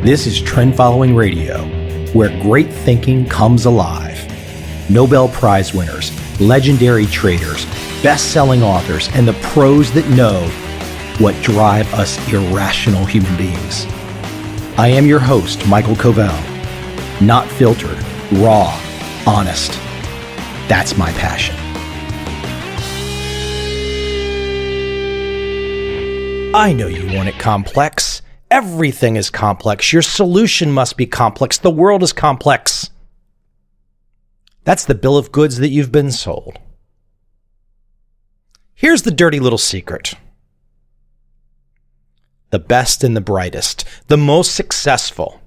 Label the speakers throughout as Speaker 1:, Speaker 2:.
Speaker 1: This is Trend Following Radio, where great thinking comes alive. Nobel Prize winners, legendary traders, best-selling authors, and the pros that know what drive us irrational human beings. I am your host, MICHAEL COVEL. Not filtered, raw, honest. That's my passion. I know you want it complex. Everything is complex. Your solution must be complex. The world is complex. That's the bill of goods that you've been sold. Here's the dirty little secret. The best and the brightest, the most successful,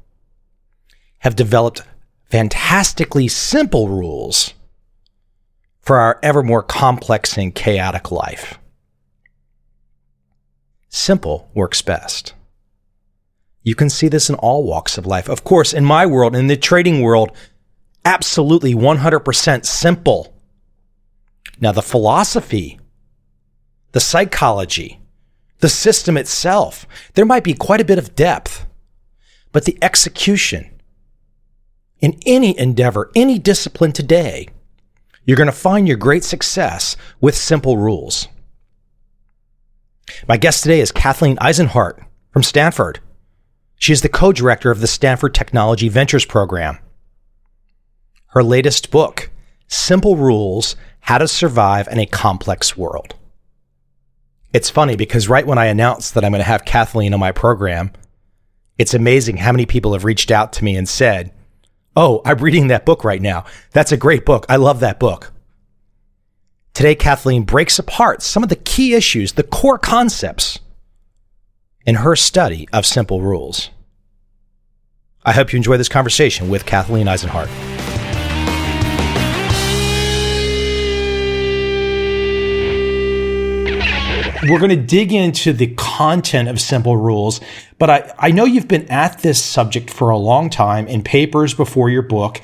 Speaker 1: have developed fantastically simple rules for our ever more complex and chaotic life. Simple works best. You can see this in all walks of life. Of course, in my world, in the trading world, absolutely 100% simple. Now, the philosophy, the psychology, the system itself, there might be quite a bit of depth, but the execution in any endeavor, any discipline today, you're going to find your great success with simple rules. My guest today is Kathleen Eisenhardt from Stanford. She is the co-director of the Stanford Technology Ventures Program. Her latest book, Simple Rules: How to Survive in a Complex World. It's funny because right when I announced that I'm going to have Kathleen on my program, it's amazing how many people have reached out to me and said, "Oh, I'm reading that book right now. That's a great book. I love that book." Today, Kathleen breaks apart some of the key issues, the core concepts, in her study of simple rules. I hope you enjoy this conversation with Kathleen Eisenhardt. We're going to dig into the content of simple rules, but I know you've been at this subject for a long time in papers before your book.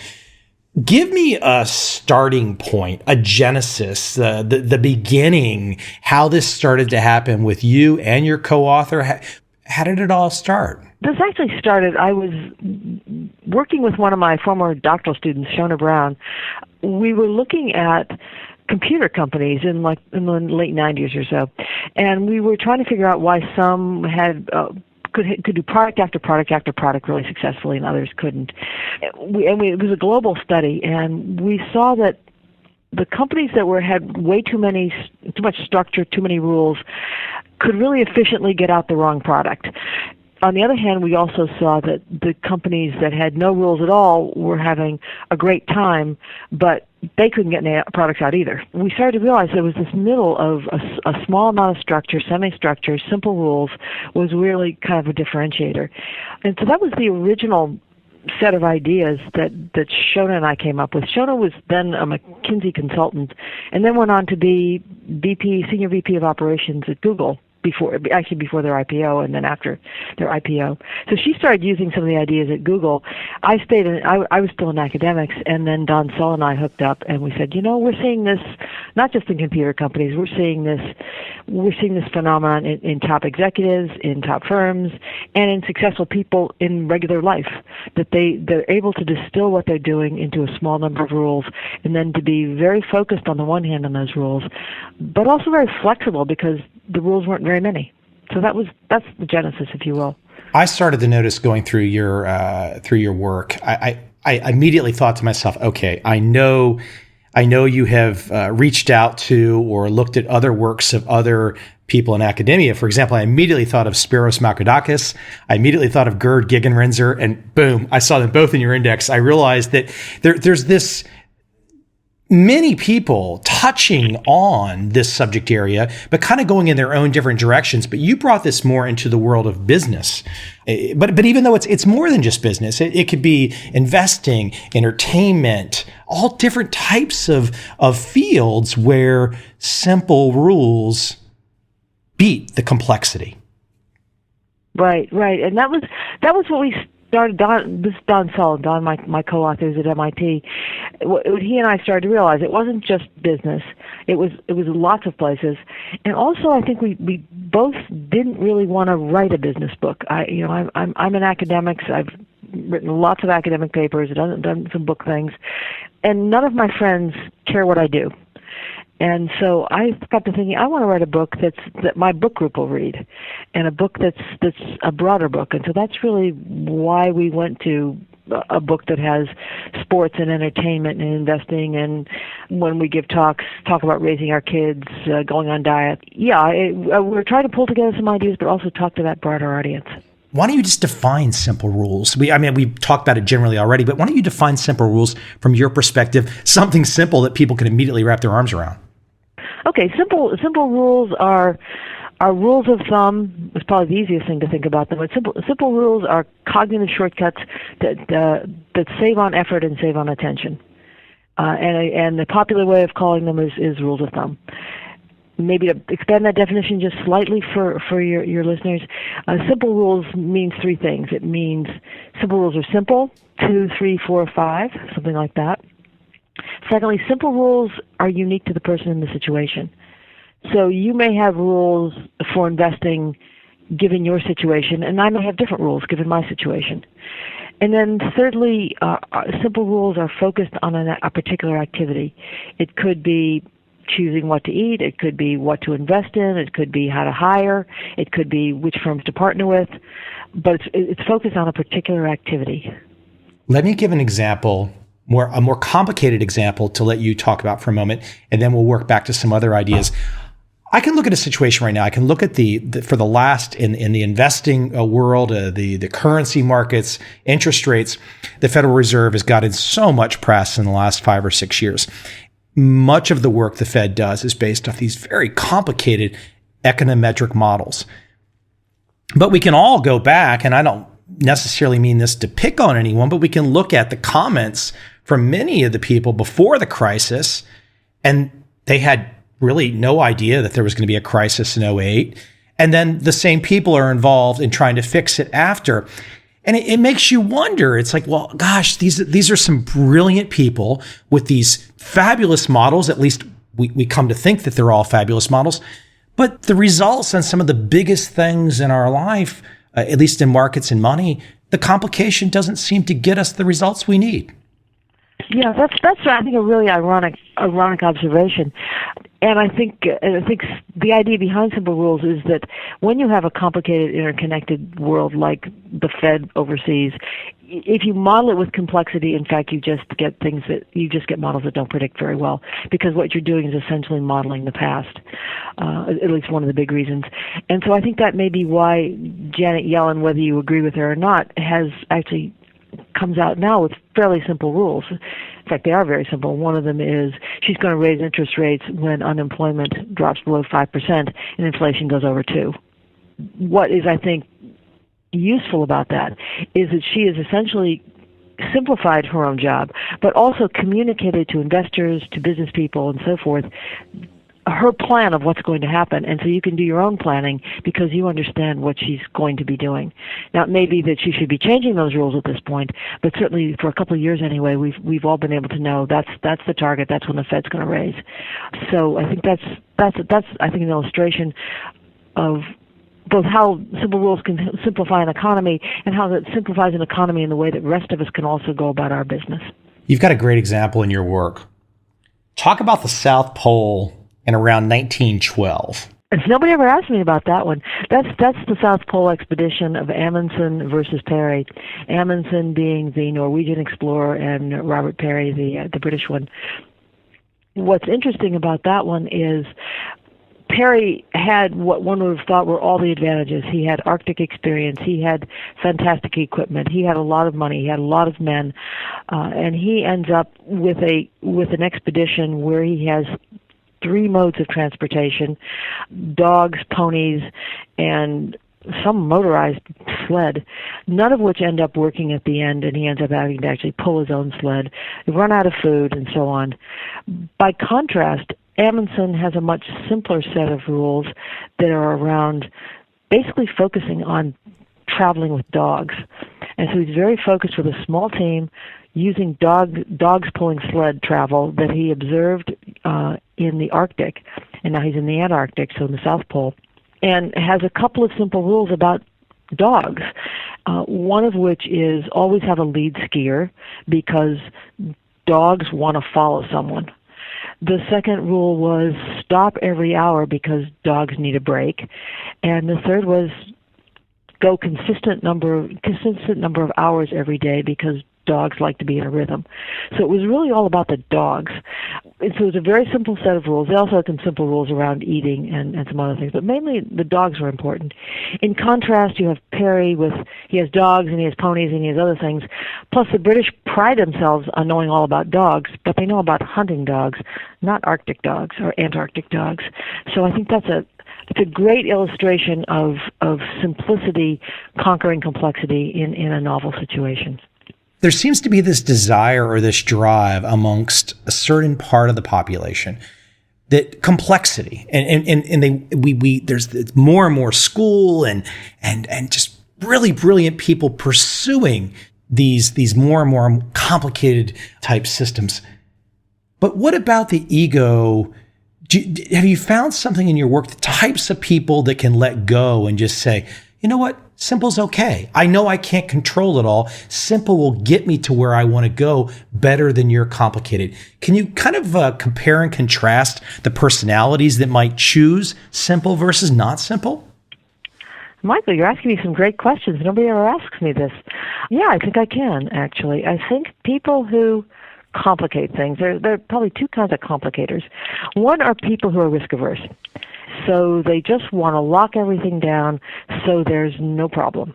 Speaker 1: Give me a starting point, a genesis, the beginning, how this started to happen with you and your co-author. How did it all start?
Speaker 2: This actually started, I was working with one of my former doctoral students, Shona Brown. We were looking at computer companies in the late 90s or so, and we were trying to figure out why some had could do product after product after product really successfully and others couldn't. It was a global study, and we saw that the companies that had way too much structure, too many rules, could really efficiently get out the wrong product. On the other hand, we also saw that the companies that had no rules at all were having a great time, but they couldn't get any products out either. We started to realize there was this middle of a small amount of structure, semi-structure, simple rules was really kind of a differentiator. And so that was the original set of ideas that Shona and I came up with. Shona was then a McKinsey consultant and then went on to be senior VP of operations at Google before their IPO and then after their IPO. So she started using some of the ideas at Google. I was still in academics, and then Don Sull and I hooked up, and we said, we're seeing this not just in computer companies. We're seeing this phenomenon in top executives, in top firms, and in successful people in regular life. That they're able to distill what they're doing into a small number of rules, and then to be very focused on the one hand on those rules, but also very flexible because the rules weren't very many. So that's the genesis, if you will.
Speaker 1: I started to notice going through your work. I immediately thought to myself, okay, I know you have reached out to or looked at other works of other people in academia. For example, I immediately thought of Spiros Markadakis. I immediately thought of Gerd Gigerenzer, and boom, I saw them both in your index. I realized that there's this many people touching on this subject area, but kind of going in their own different directions. But you brought this more into the world of business. But even though it's more than just business, it could be investing, entertainment, all different types of fields where simple rules beat the complexity.
Speaker 2: Right. And that was what we started. Don Sull, my co-authors at MIT. What he and I started to realize, it wasn't just business. It was lots of places, and also I think we both didn't really want to write a business book. I'm an academic. So I've written lots of academic papers, done some book things, and none of my friends care what I do. And so I got to thinking, I want to write a book that my book group will read, and a book that's a broader book. And so that's really why we went to a book that has sports and entertainment and investing, and when we give talks, talk about raising our kids, going on diet. We're trying to pull together some ideas, but also talk to that broader audience.
Speaker 1: Why don't you just define simple rules? We've talked about it generally already, but why don't you define simple rules from your perspective, something simple that people can immediately wrap their arms around? Okay,
Speaker 2: simple rules are rules of thumb. Is probably the easiest thing to think about them. But simple rules are cognitive shortcuts that save on effort and save on attention. And the popular way of calling them is rules of thumb. Maybe to expand that definition just slightly for your listeners, simple rules means three things. It means simple rules are simple, 2, 3, 4, 5, something like that. Secondly, simple rules are unique to the person in the situation. So you may have rules for investing given your situation, and I may have different rules given my situation. And then thirdly, simple rules are focused on a particular activity. It could be choosing what to eat, it could be what to invest in, it could be how to hire, it could be which firms to partner with, but it's focused on a particular activity.
Speaker 1: Let me give an example, a more complicated example to let you talk about for a moment, and then we'll work back to some other ideas. I can look at a situation right now. I can look at for the last in the investing world, the currency markets, interest rates. The Federal Reserve has gotten so much press in the last 5 or 6 years. Much of the work the Fed does is based off these very complicated econometric models. But we can all go back, and I don't necessarily mean this to pick on anyone, but we can look at the comments from many of the people before the crisis, and they had really no idea that there was going to be a crisis in 2008. And then the same people are involved in trying to fix it after. And it makes you wonder. It's like, well, gosh, these are some brilliant people with these fabulous models. At least we come to think that they're all fabulous models. But the results on some of the biggest things in our life, at least in markets and money, the complication doesn't seem to get us the results we need.
Speaker 2: Yeah, that's I think a really ironic observation. And I think the idea behind simple rules is that when you have a complicated, interconnected world like the Fed overseas, if you model it with complexity, in fact, you just get models that don't predict very well, because what you're doing is essentially modeling the past. At least one of the big reasons. And so I think that may be why Janet Yellen, whether you agree with her or not, comes out now with fairly simple rules. In fact, they are very simple. One of them is she's going to raise interest rates when unemployment drops below 5% and inflation goes over 2%. What is, I think, useful about that is that she has essentially simplified her own job, but also communicated to investors, to business people, and so forth, her plan of what's going to happen. And so you can do your own planning because you understand what she's going to be doing. Now, it may be that she should be changing those rules at this point, but certainly for a couple of years anyway, we've all been able to know that's the target. That's when the Fed's going to raise. So I think that's I think an illustration of both how simple rules can simplify an economy and how that simplifies an economy in the way that the rest of us can also go about our business.
Speaker 1: You've got a great example in your work. Talk about the South Pole in around 1912.
Speaker 2: Nobody ever asked me about that one. That's the South Pole expedition of Amundsen versus Peary. Amundsen being the Norwegian explorer and Robert Peary, the British one. What's interesting about that one is Peary had what one would have thought were all the advantages. He had Arctic experience. He had fantastic equipment. He had a lot of money. He had a lot of men, and he ends up with an expedition where he has 3 modes of transportation: dogs, ponies, and some motorized sled, none of which end up working at the end, and he ends up having to actually pull his own sled, run out of food, and so on. By contrast, Amundsen has a much simpler set of rules that are around basically focusing on traveling with dogs. And so he's very focused with a small team using dogs pulling sled travel that he observed in the Arctic. And now he's in the Antarctic, so in the South Pole. and has a couple of simple rules about dogs. One of which is always have a lead skier, because dogs want to follow someone. The second rule was stop every hour because dogs need a break. And the third was go consistent number of hours every day because dogs like to be in a rhythm. So it was really all about the dogs. And so it was a very simple set of rules. They also had some simple rules around eating and some other things, but mainly the dogs were important. In contrast, you have Perry he has dogs and he has ponies and he has other things. Plus the British pride themselves on knowing all about dogs, but they know about hunting dogs, not Arctic dogs or Antarctic dogs. So I think it's a great illustration of simplicity conquering complexity in a novel situation.
Speaker 1: There seems to be this desire or this drive amongst a certain part of the population that complexity there's more and more school and just really brilliant people pursuing these more and more complicated type systems. But what about the ego? Have you found something in your work, the types of people that can let go and just say, you know what? Simple's okay. I know I can't control it all. Simple will get me to where I want to go better than your complicated. Can you kind of compare and contrast the personalities that might choose simple versus not simple?
Speaker 2: Michael, you're asking me some great questions. Nobody ever asks me this. Yeah, I think I can, actually. I think people who complicate things, there are probably two kinds of complicators. One are people who are risk averse. So they just want to lock everything down so there's no problem.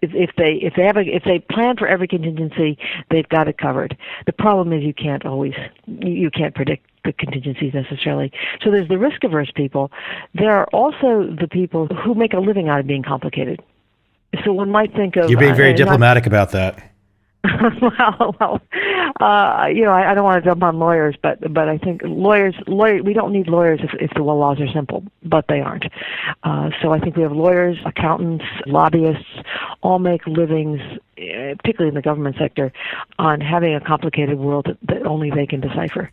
Speaker 2: If they plan for every contingency, they've got it covered. The problem is you can't predict the contingencies necessarily. So there's the risk averse people. There are also the people who make a living out of being complicated. So one might think of...
Speaker 1: You're being very diplomatic about that.
Speaker 2: I don't want to jump on lawyers, but I think we don't need lawyers if the laws are simple, but they aren't. So I think we have lawyers, accountants, lobbyists, all make livings, particularly in the government sector, on having a complicated world that only they can decipher.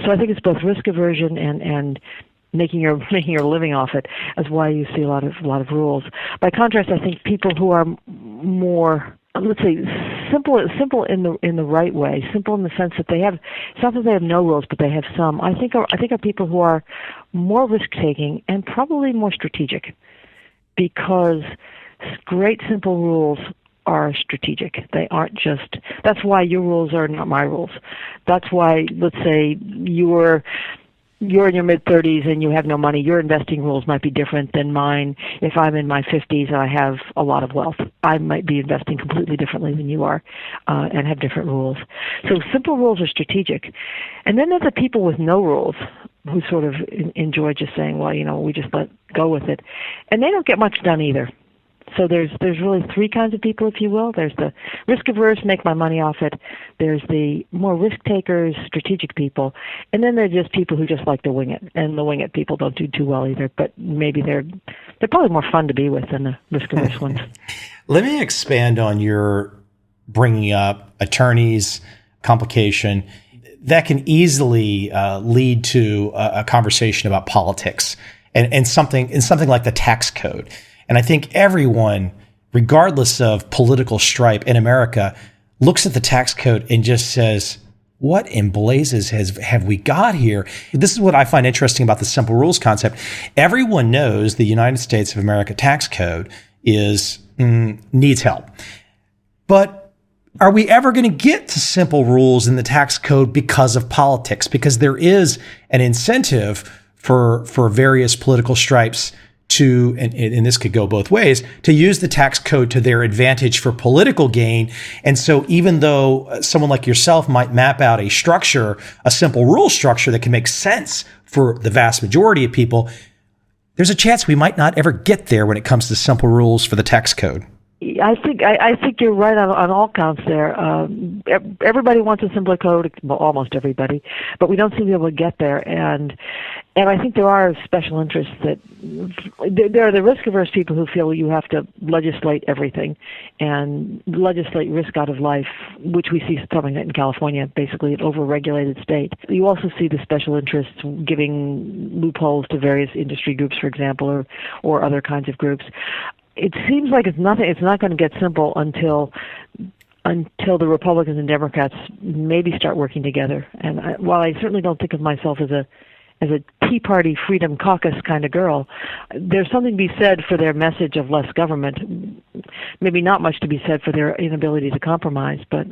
Speaker 2: So I think it's both risk aversion and making your living off it is why you see a lot of rules. By contrast, I think people who are more, let's say, simple in the right way, simple in the sense that it's not that they have no rules, but they have some. I think are people who are more risk taking and probably more strategic, because great simple rules are strategic. They aren't just. That's why your rules are not my rules. That's why, let's say, you're in your mid-30s and you have no money, your investing rules might be different than mine. If I'm in my 50s and I have a lot of wealth, I might be investing completely differently than you are and have different rules. So simple rules are strategic. And then there's the people with no rules who sort of enjoy just saying, well, we just let go with it. And they don't get much done either. So there's really three kinds of people, if you will. There's the risk-averse, make my money off it. There's the more risk-takers, strategic people. And then there's just people who just like to wing it. And the wing-it people don't do too well either, but maybe they're probably more fun to be with than the risk-averse ones.
Speaker 1: Let me expand on your bringing up attorneys, complication. That can easily lead to a conversation about politics and something like the tax code. And I think everyone, regardless of political stripe in America, looks at the tax code and just says, what in blazes have we got here? This is what I find interesting about the simple rules concept. Everyone knows the United States of America tax code needs help. But are we ever going to get to simple rules in the tax code because of politics? Because there is an incentive for various political stripes to, and this could go both ways, to use the tax code to their advantage for political gain. And so even though someone like yourself might map out a structure, a simple rule structure that can make sense for the vast majority of people, there's a chance we might not ever get there when it comes to simple rules for the tax code.
Speaker 2: I think you're right on all counts there. Everybody wants a simpler code, well, almost everybody, but we don't seem to be able to get there. And I think there are special interests that there are the risk-averse people who feel you have to legislate everything and legislate risk out of life, which we see something in California, basically an over-regulated state. You also see the special interests giving loopholes to various industry groups, for example, or other kinds of groups. It seems like it's not going to get simple until the Republicans and Democrats maybe start working together. And while I certainly don't think of myself as a Tea Party Freedom Caucus kind of girl, there's something to be said for their message of less government. Maybe not much to be said for their inability to compromise, but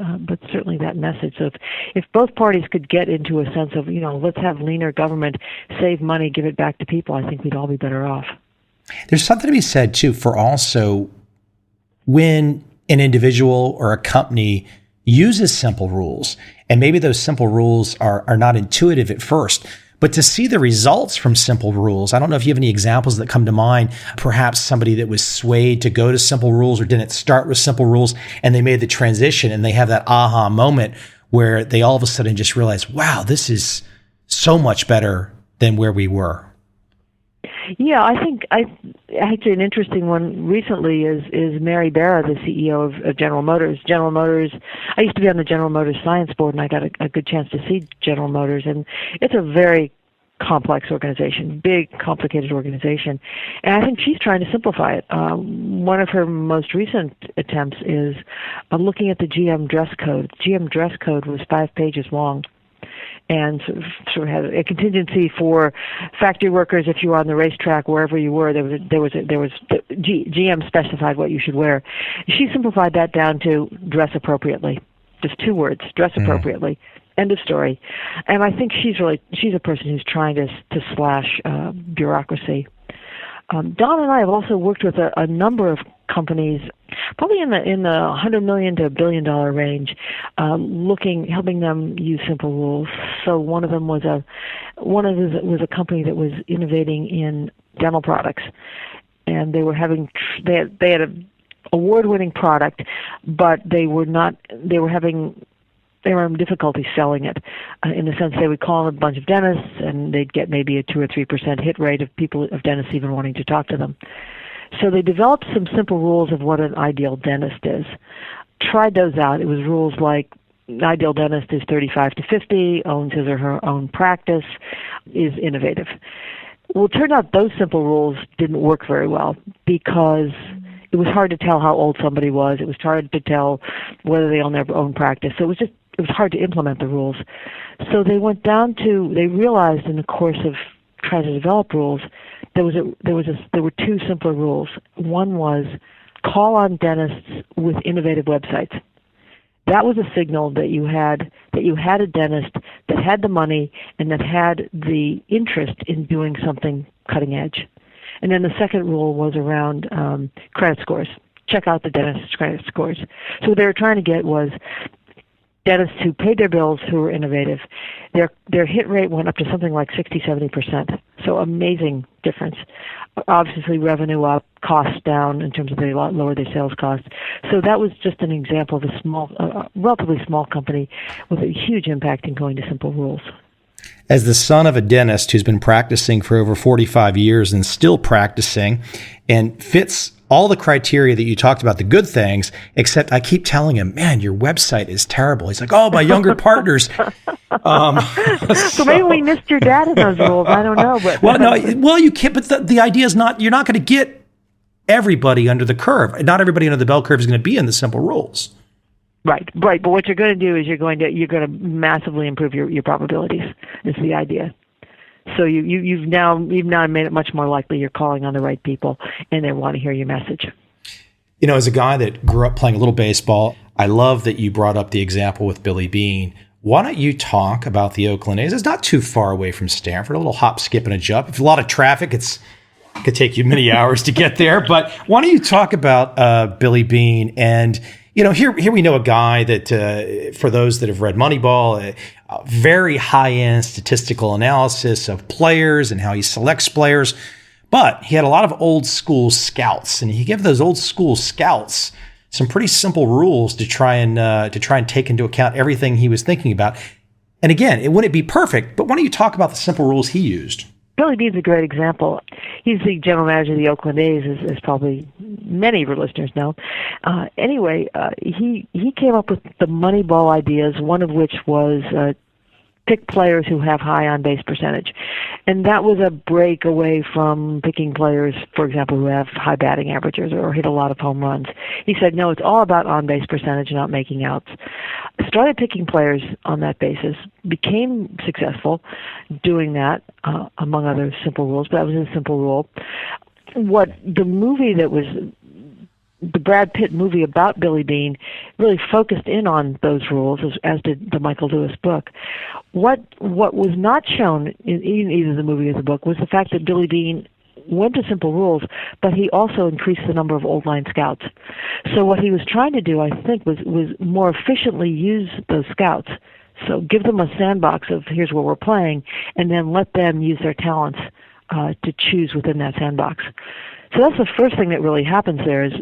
Speaker 2: certainly that message. So if both parties could get into a sense of, let's have leaner government, save money, give it back to people, I think we'd all be better off.
Speaker 1: There's something to be said, too, for also when an individual or a company uses simple rules, and maybe those simple rules are not intuitive at first, but to see the results from simple rules. I don't know if you have any examples that come to mind, perhaps somebody that was swayed to go to simple rules or didn't start with simple rules, and they made the transition and they have that aha moment where they all of a sudden just realize, wow, this is so much better than where we were.
Speaker 2: Yeah, I think actually an interesting one recently is Mary Barra, the CEO of General Motors. General Motors, I used to be on the General Motors Science Board, and I got a good chance to see General Motors, and it's a very complex organization, big, complicated organization, and I think she's trying to simplify it. One of her most recent attempts is looking at the GM dress code. GM dress code was 5 pages long, and sort of had a contingency for factory workers. If you were on the racetrack, wherever you were, GM specified what you should wear. She simplified that down to dress appropriately, just 2 words: dress appropriately. End of story. And I think she's a person who's trying to slash bureaucracy. Don and I have also worked with a number of companies, probably in the $100 million to $1 billion range, helping them use simple rules. So one of them was a company that was innovating in dental products, and they were having they had an award-winning product, but they were having difficulty selling it, in the sense they would call a bunch of dentists and they'd get maybe a 2 or 3% hit rate of dentists even wanting to talk to them. So they developed some simple rules of what an ideal dentist is. Tried those out. It was rules like an ideal dentist is 35 to 50, owns his or her own practice, is innovative. Well, it turned out those simple rules didn't work very well because it was hard to tell how old somebody was. It was hard to tell whether they own their own practice. So it was hard to implement the rules. So they they realized in the course of trying to develop rules, there were 2 simpler rules. One was call on dentists with innovative websites. That was a signal that you had a dentist that had the money and that had the interest in doing something cutting edge. And then the second rule was around credit scores. Check out the dentist's credit scores. So what they were trying to get was dentists who paid their bills, who were innovative. Their hit rate went up to something like 60-70%. So amazing difference. Obviously, revenue up, costs down in terms of they lower their sales costs. So that was just an example of a relatively small company with a huge impact in going to simple rules.
Speaker 1: As the son of a dentist who's been practicing for over 45 years and still practicing and fits all the criteria that you talked about, the good things, except I keep telling him, man, your website is terrible. He's like, oh, my younger partners.
Speaker 2: So maybe we missed your dad in those rules. I don't know. But
Speaker 1: you can't. But the idea is you're not going to get everybody under the curve. Not everybody under the bell curve is going to be in the simple rules.
Speaker 2: Right. But what you're going to do is you're going to massively improve your probabilities. Is the idea. So you've now made it much more likely you're calling on the right people and they want to hear your message.
Speaker 1: As a guy that grew up playing a little baseball, I love that you brought up the example with Billy Beane. Why don't you talk about the Oakland A's? It's not too far away from Stanford, a little hop, skip, and a jump. If a lot of traffic, it could take you many hours to get there. But why don't you talk about Billy Beane? And here we know a guy that, for those that have read Moneyball, very high-end statistical analysis of players and how he selects players. But he had a lot of old school scouts, and he gave those old school scouts some pretty simple rules to try and take into account everything he was thinking about. And again, it wouldn't be perfect, but why don't you talk about the simple rules he used?
Speaker 2: Billy Beane's a great example. He's the general manager of the Oakland A's, as probably many of your listeners know. He came up with the Moneyball ideas, one of which was pick players who have high on-base percentage. And that was a break away from picking players, for example, who have high batting averages or hit a lot of home runs. He said, no, it's all about on-base percentage, not making outs. Started picking players on that basis, became successful doing that, among other simple rules, but that was a simple rule. What the movie that was the Brad Pitt movie about Billy Beane really focused in on those rules, as did the Michael Lewis book. What was not shown in either the movie or the book was the fact that Billy Beane went to simple rules, but he also increased the number of old line scouts. So what he was trying to do, I think, was more efficiently use those scouts. So give them a sandbox of here's where we're playing, and then let them use their talents to choose within that sandbox. So that's the first thing that really happens there is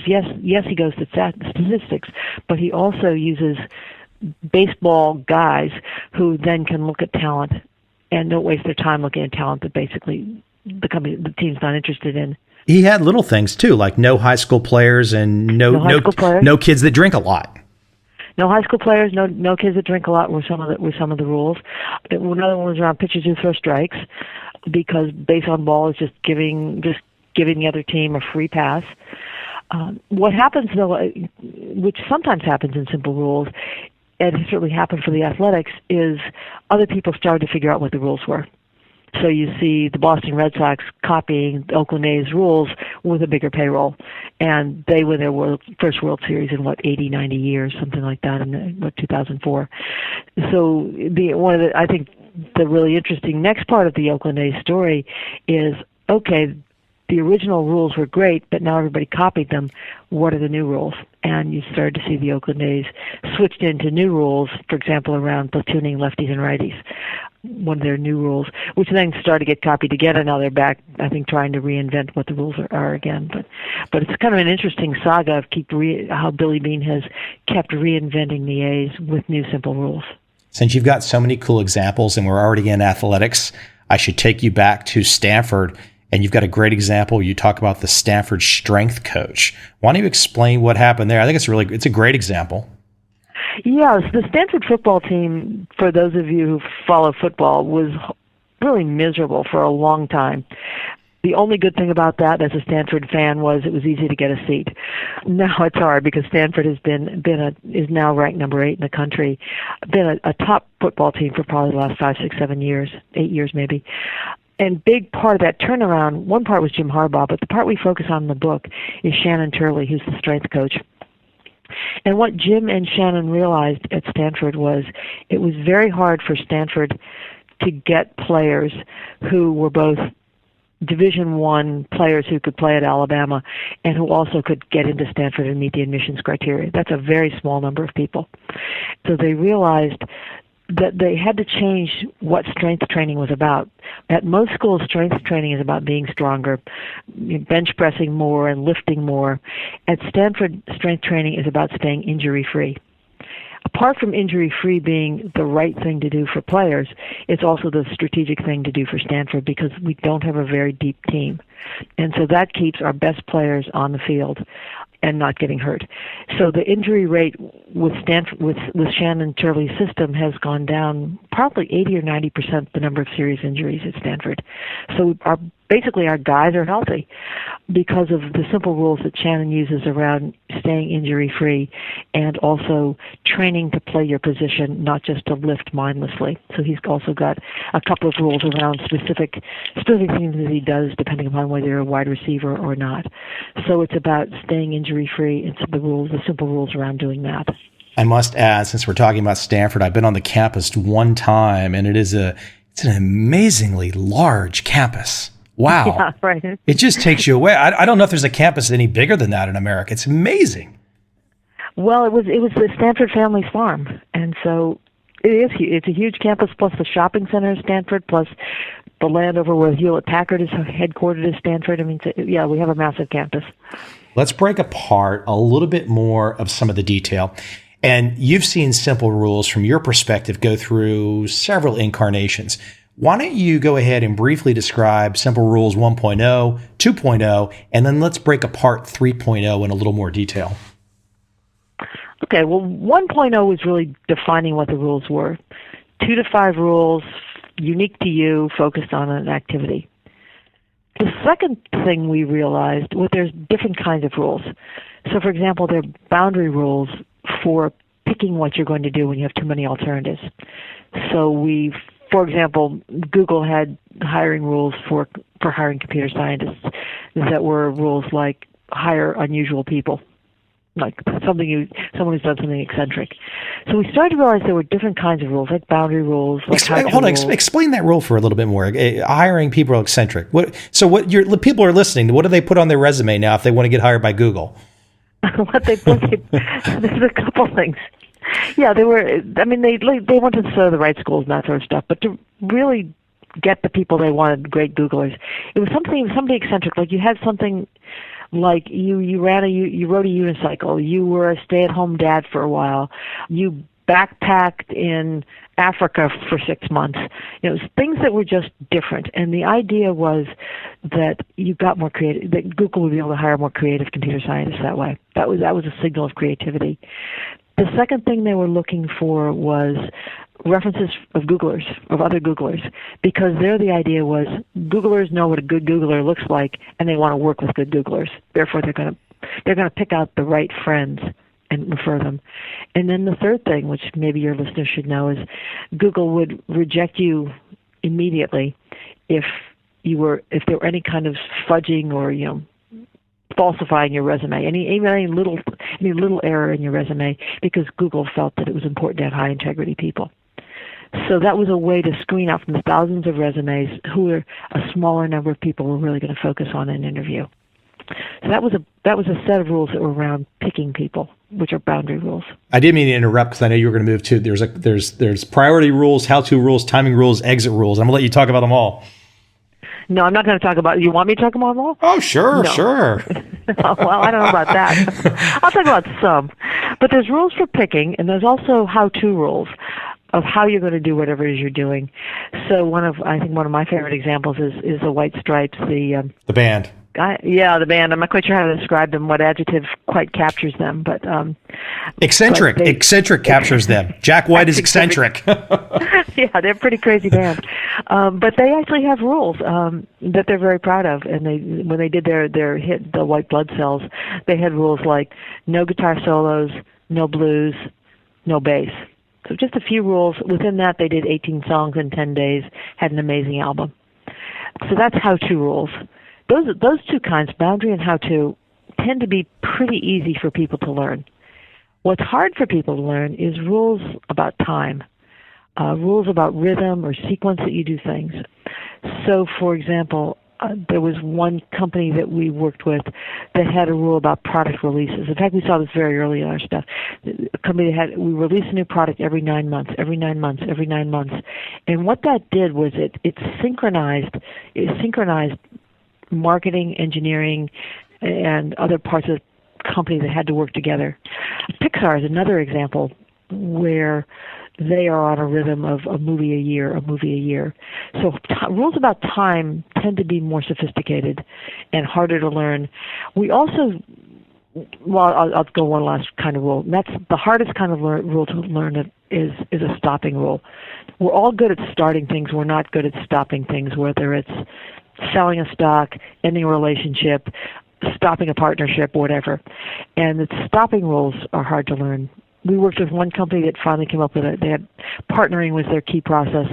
Speaker 2: yes, he goes to statistics, but he also uses baseball guys who then can look at talent and don't waste their time looking at talent that basically the team's not interested in.
Speaker 1: He had little things too, like no high school players and no kids that drink a lot.
Speaker 2: No high school players, no kids that drink a lot were some of the rules. Another one was around pitchers who throw strikes, because base on ball is just giving the other team a free pass. What happens, though, which sometimes happens in simple rules, and it certainly happened for the Athletics, is other people started to figure out what the rules were. So you see the Boston Red Sox copying the Oakland A's rules with a bigger payroll. And they win their first World Series in, 80, 90 years, something like that, in 2004. So I think the really interesting next part of the Oakland A's story is, okay, the original rules were great, but now everybody copied them. What are the new rules? And you started to see the Oakland A's switched into new rules, for example, around platooning lefties and righties. One of their new rules, which then started to get copied again, and now they're back, I think, trying to reinvent what the rules are again. But it's kind of an interesting saga of how Billy Beane has kept reinventing the A's with new simple rules.
Speaker 1: Since you've got so many cool examples and we're already in athletics, I should take you back to Stanford. And you've got a great example. You talk about the Stanford strength coach. Why don't you explain what happened there? I think it's a great example.
Speaker 2: Yes, the Stanford football team, for those of you who follow football, was really miserable for a long time. The only good thing about that as a Stanford fan was it was easy to get a seat. Now it's hard because Stanford has is now ranked number 8 in the country, been a top football team for probably the last 5, 6, 7 years, 8 years maybe. And big part of that turnaround, one part was Jim Harbaugh, but the part we focus on in the book is Shannon Turley, who's the strength coach. And what Jim and Shannon realized at Stanford was it was very hard for Stanford to get players who were both Division I players who could play at Alabama and who also could get into Stanford and meet the admissions criteria. That's a very small number of people. So they realized that they had to change what strength training was about. At most schools, strength training is about being stronger, bench pressing more and lifting more. At Stanford, strength training is about staying injury-free. Apart from injury-free being the right thing to do for players, it's also the strategic thing to do for Stanford because we don't have a very deep team. And so that keeps our best players on the field and not getting hurt. So the injury rate with Stanford, with Shannon Turley's system has gone down probably 80 or 90% the number of serious injuries at Stanford. So basically our guys are healthy because of the simple rules that Shannon uses around staying injury-free and also training to play your position, not just to lift mindlessly. So he's also got a couple of rules around specific things that he does depending upon whether you're a wide receiver or not. So it's about staying injury-free and the simple rules around doing that.
Speaker 1: I must add, since we're talking about Stanford, I've been on the campus one time, and it's an amazingly large campus. Wow.
Speaker 2: Yeah, right.
Speaker 1: It just takes you away. I don't know if there's a campus any bigger than that in America. It's amazing.
Speaker 2: Well, it was the Stanford family's farm, and so It is. It's a huge campus, plus the shopping center at Stanford, plus the land over where Hewlett-Packard is headquartered at Stanford. I mean, yeah, we have a massive campus.
Speaker 1: Let's break apart a little bit more of some of the detail. And you've seen Simple Rules from your perspective go through several incarnations. Why don't you go ahead and briefly describe Simple Rules 1.0, 2.0, and then let's break apart 3.0 in a little more detail.
Speaker 2: Okay, well, 1.0 was really defining what the rules were. 2 to 5 rules, unique to you, focused on an activity. The second thing we realized was there's different kinds of rules. So, for example, there are boundary rules for picking what you're going to do when you have too many alternatives. So for example, Google had hiring rules for hiring computer scientists that were rules like hire unusual people, like someone who's done something eccentric. So we started to realize there were different kinds of rules, like boundary rules.
Speaker 1: Explain that rule for a little bit more. Hiring people eccentric. People are listening. What do they put on their resume now if they want to get hired by Google?
Speaker 2: There's a couple things. Yeah, they wanted to serve the right schools and that sort of stuff, but to really get the people they wanted, great Googlers, it was somebody eccentric. Like you had something like you rode a unicycle, you were a stay-at-home dad for a while, you backpacked in Africa for 6 months. Things that were just different. And the idea was that you got more creative, that Google would be able to hire more creative computer scientists that way. That was a signal of creativity. The second thing they were looking for was references of other Googlers, because there the idea was Googlers know what a good Googler looks like, and they want to work with good Googlers. Therefore, they're going to pick out the right friends and refer them. And then the third thing, which maybe your listeners should know, is Google would reject you immediately if there were any kind of fudging or falsifying your resume, any little error in your resume, because Google felt that it was important to have high integrity people. So that was a way to screen out from the thousands of resumes who a smaller number of people were really going to focus on in an interview. So that was a set of rules that were around picking people, which are boundary rules.
Speaker 1: I didn't mean to interrupt because I know you were going to move to there's priority rules, how-to rules, timing rules, exit rules. I'm going to let you talk about them all.
Speaker 2: No, I'm not going to talk about. You want me to talk about them all?
Speaker 1: Oh, sure,
Speaker 2: no.
Speaker 1: Sure.
Speaker 2: Well, I don't know about that. I'll talk about some. But there's rules for picking, and there's also how-to rules of how you're going to do whatever it is you're doing. So I think one of my favorite examples is the White Stripes, the
Speaker 1: band.
Speaker 2: The band. I'm not quite sure how to describe them, what adjective quite captures them, but
Speaker 1: eccentric. Eccentric captures them. Jack White is eccentric.
Speaker 2: Yeah, they're a pretty crazy band, but they actually have rules that they're very proud of. And when they did their hit, The White Blood Cells, they had rules like no guitar solos, no blues, no bass. So just a few rules. Within that, they did 18 songs in 10 days, had an amazing album. So that's how-to rules. Those two kinds, boundary and how-to, tend to be pretty easy for people to learn. What's hard for people to learn is rules about time, rules about rhythm or sequence that you do things. So, for example, there was one company that we worked with that had a rule about product releases. In fact, we saw this very early in our stuff. A company that we release a new product every 9 months. And what that did was it synchronized marketing, engineering, and other parts of the company that had to work together. Pixar is another example where they are on a rhythm of a movie a year. So rules about time tend to be more sophisticated and harder to learn. We also, I'll go one last kind of rule. And that's the hardest kind of rule to learn is a stopping rule. We're all good at starting things. We're not good at stopping things, whether it's selling a stock, ending a relationship, stopping a partnership, whatever. And the stopping rules are hard to learn. We worked with one company that finally came up with it. They had partnering was their key process,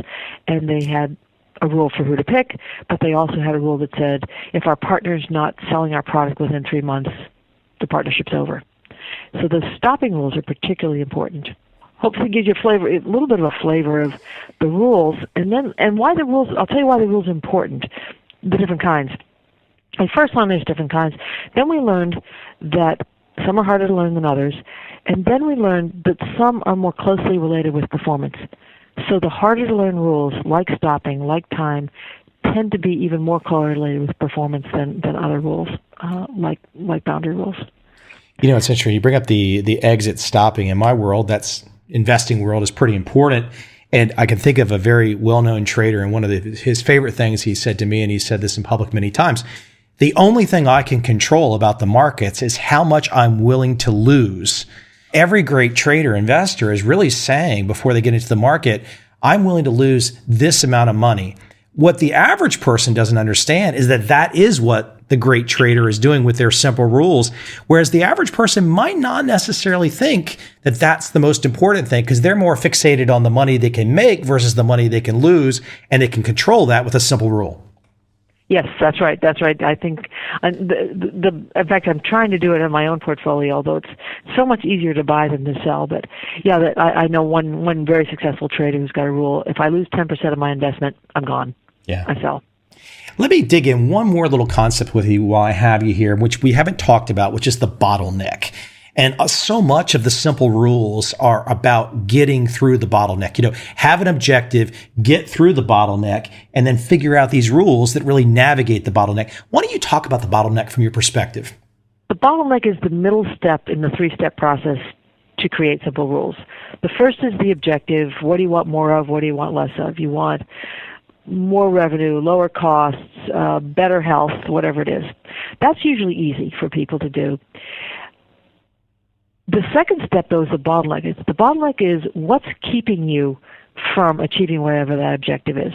Speaker 2: and they had a rule for who to pick, but they also had a rule that said if our partner's not selling our product within 3 months, the partnership's over. So the stopping rules are particularly important. Hopefully gives you a little bit of a flavor of the rules, and why the rules. I'll tell you why the rules are important. The different kinds. We first learned there's different kinds. Then we learned that some are harder to learn than others, and then we learned that some are more closely related with performance. So the harder to learn rules, like stopping, like time, tend to be even more correlated with performance than other rules, like boundary rules.
Speaker 1: It's interesting. You bring up the exit stopping. In my world, that's investing world, is pretty important. And I can think of a very well-known trader, and one of his favorite things he said to me, and he said this in public many times, the only thing I can control about the markets is how much I'm willing to lose. Every great trader, investor is really saying before they get into the market, I'm willing to lose this amount of money. What the average person doesn't understand is that is what the great trader is doing with their simple rules, whereas the average person might not necessarily think that that's the most important thing, because they're more fixated on the money they can make versus the money they can lose, and they can control that with a simple rule.
Speaker 2: Yes, that's right. That's right. I think, in fact, I'm trying to do it in my own portfolio, although it's so much easier to buy than to sell. But yeah, I know one very successful trader who's got a rule: if I lose 10% of my investment, I'm gone.
Speaker 1: Yeah,
Speaker 2: I sell.
Speaker 1: Let me dig in one more little concept with you while I have you here, which we haven't talked about, which is the bottleneck. And so much of the simple rules are about getting through the bottleneck. Have an objective, get through the bottleneck, and then figure out these rules that really navigate the bottleneck. Why don't you talk about the bottleneck from your perspective?
Speaker 2: The bottleneck is the middle step in the three-step process to create simple rules. The first is the objective. What do you want more of? What do you want less of? You want more revenue, lower costs, better health, whatever it is. That's usually easy for people to do. The second step, though, is the bottleneck. The bottleneck is what's keeping you from achieving whatever that objective is.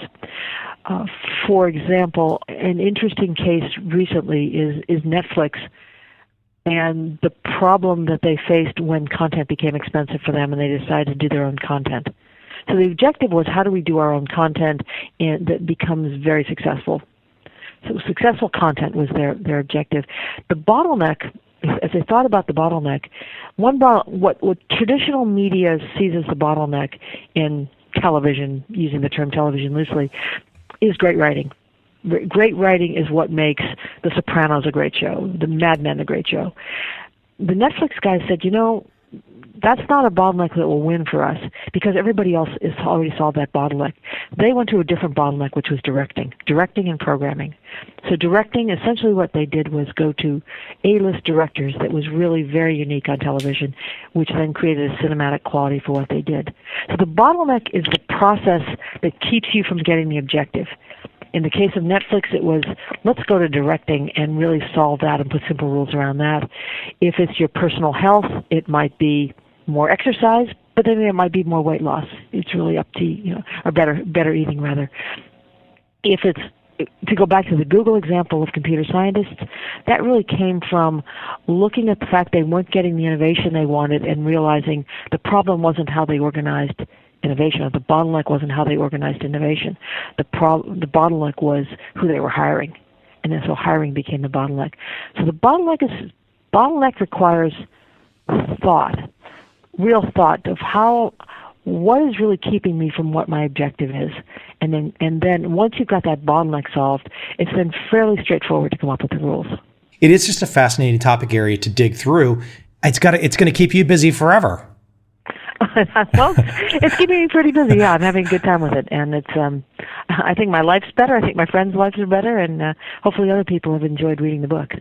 Speaker 2: For example, an interesting case recently is Netflix and the problem that they faced when content became expensive for them and they decided to do their own content. So the objective was, how do we do our own content that becomes very successful? So successful content was their objective. The bottleneck, as they thought about the bottleneck, what traditional media sees as the bottleneck in television, using the term television loosely, is great writing. Great writing is what makes The Sopranos a great show, The Mad Men a great show. The Netflix guys said, that's not a bottleneck that will win for us because everybody else has already solved that bottleneck. They went to a different bottleneck, which was directing and programming. So directing, essentially what they did was go to A-list directors that was really very unique on television, which then created a cinematic quality for what they did. So the bottleneck is the process that keeps you from getting the objective. In the case of Netflix, it was, let's go to directing and really solve that and put simple rules around that. If it's your personal health, it might be more exercise, but then it might be more weight loss. It's really up to you, or better eating rather. If it's, to go back to the Google example of computer scientists, that really came from looking at the fact they weren't getting the innovation they wanted and realizing the problem wasn't how they organized innovation, or the bottleneck wasn't how they organized innovation. The bottleneck was who they were hiring, and then so hiring became the bottleneck. So the bottleneck requires thought, real thought of what is really keeping me from what my objective is, and then once you've got that bottleneck solved, it's then fairly straightforward to come up with the rules.
Speaker 1: It is just a fascinating topic area to dig through. It's going to keep you busy forever.
Speaker 2: Well, it's keeping me pretty busy. Yeah, I'm having a good time with it, and it's. I think my life's better. I think my friends' lives are better, and hopefully other people have enjoyed reading the book.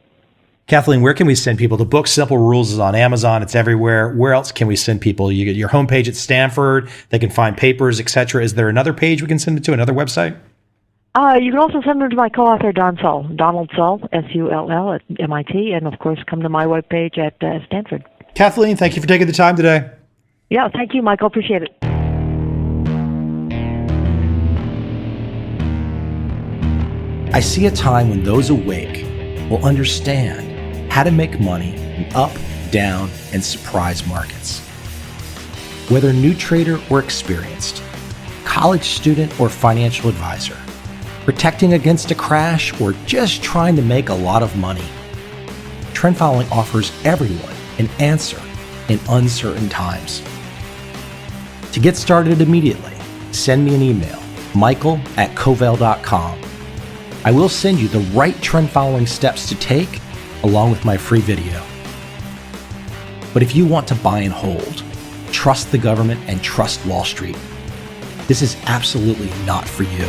Speaker 1: Kathleen, where can we send people? The book Simple Rules is on Amazon. It's everywhere. Where else can we send people? You get your homepage at Stanford. They can find papers, etc. Is there another page we can send it to? Another website?
Speaker 2: You can also send them to my co-author, Donald Sull, S-U-L-L, at MIT, and of course come to my webpage at Stanford.
Speaker 1: Kathleen, thank you for taking the time today.
Speaker 2: Yeah, thank you, Michael. Appreciate it.
Speaker 3: I see a time when those awake will understand how to make money in up, down, and surprise markets. Whether new trader or experienced, college student or financial advisor, protecting against a crash or just trying to make a lot of money, trend following offers everyone an answer in uncertain times. To get started immediately, send me an email, michael@covel.com. I will send you the right trend following steps to take along with my free video. But if you want to buy and hold, trust the government and trust Wall Street, this is absolutely not for you.